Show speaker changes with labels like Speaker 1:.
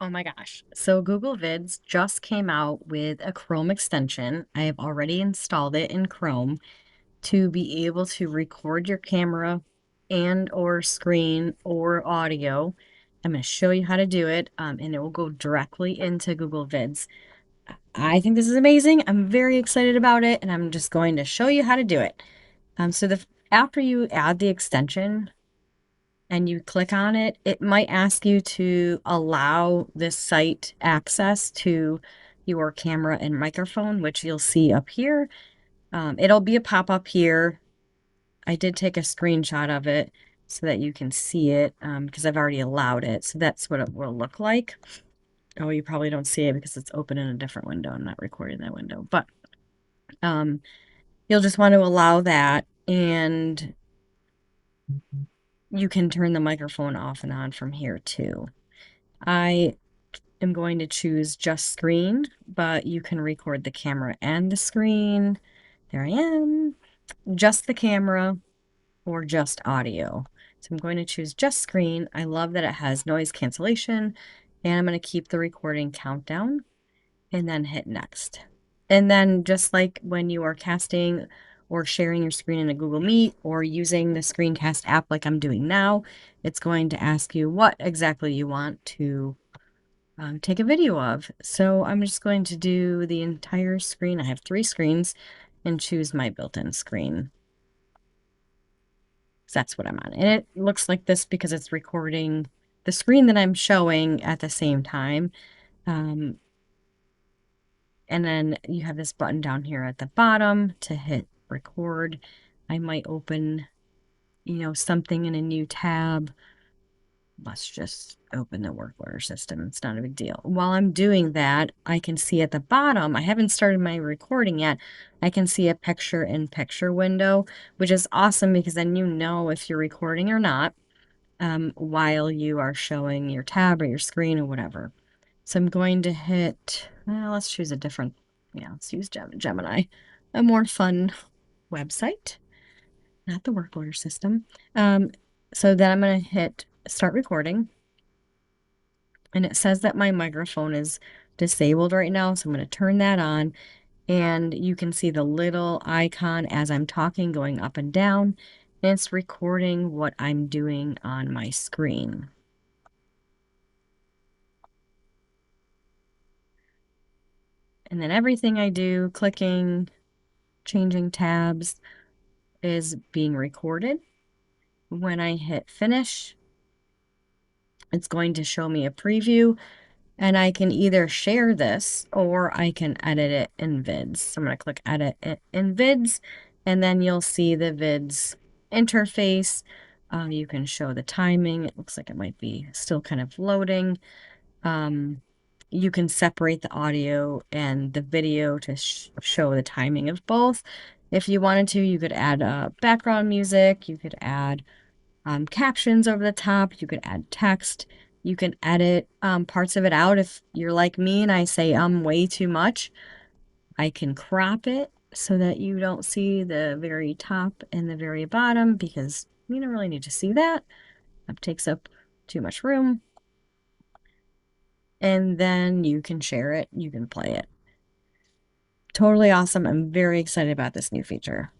Speaker 1: Oh my gosh. So Google Vids just came out with a Chrome extension. I have already installed it in Chrome to be able to record your camera and or screen or audio. I'm going to show you how to do it, and it will go directly into Google Vids. I think this is amazing. I'm very excited about it, and I'm just going to show you how to do it. After you add the extension, and you click on it, it might ask you to allow this site access to your camera and microphone, which you'll see up here. It'll be a pop-up here. I did take a screenshot of it so that you can see it because I've already allowed it. So that's what it will look like. Oh, you probably don't see it because it's open in a different window. I'm not recording that window, but um, you'll just want to allow that, and you can turn the microphone off and on from here too. I am going to choose just screen, but you can record the camera and the screen. There I am. Just the camera or just audio. So I'm going to choose just screen. I love that it has noise cancellation, and I'm going to keep the recording countdown and then hit next. And then just like when you are casting or sharing your screen in a Google Meet or using the screencast app like I'm doing now, it's going to ask you what exactly you want to take a video of. So I'm just going to do the entire screen. I have 3 screens, and choose my built-in screen. So that's what I'm on. And it looks like this because it's recording the screen that I'm showing at the same time. And then you have this button down here at the bottom to hit record. I might open, something in a new tab. Let's just open the work order system. It's not a big deal. While I'm doing that, I can see at the bottom, I haven't started my recording yet. I can see a picture-in-picture window, which is awesome because then you know if you're recording or not while you are showing your tab or your screen or whatever. So I'm going to hit, let's choose a different, let's use Gemini, a more fun website, not the work order system. So then I'm going to hit start recording. And it says that my microphone is disabled right now, so I'm going to turn that on. And you can see the little icon as I'm talking going up and down. And it's recording what I'm doing on my screen. And then everything I do, clicking, changing tabs, is being recorded. When I hit finish, it's going to show me a preview. And I can either share this or I can edit it in Vids. So I'm going to click edit it in Vids, and then you'll see the Vids interface. You can show the timing. It looks like it might be still kind of loading. You can separate the audio and the video to show the timing of both. If you wanted to, you could add background music. You could add captions over the top. You could add text. You can edit parts of it out. If you're like me and I say way too much, I can crop it so that you don't see the very top and the very bottom because you don't really need to see that. That takes up too much room. And then you can share it. You can play it. Totally awesome. I'm very excited about this new feature.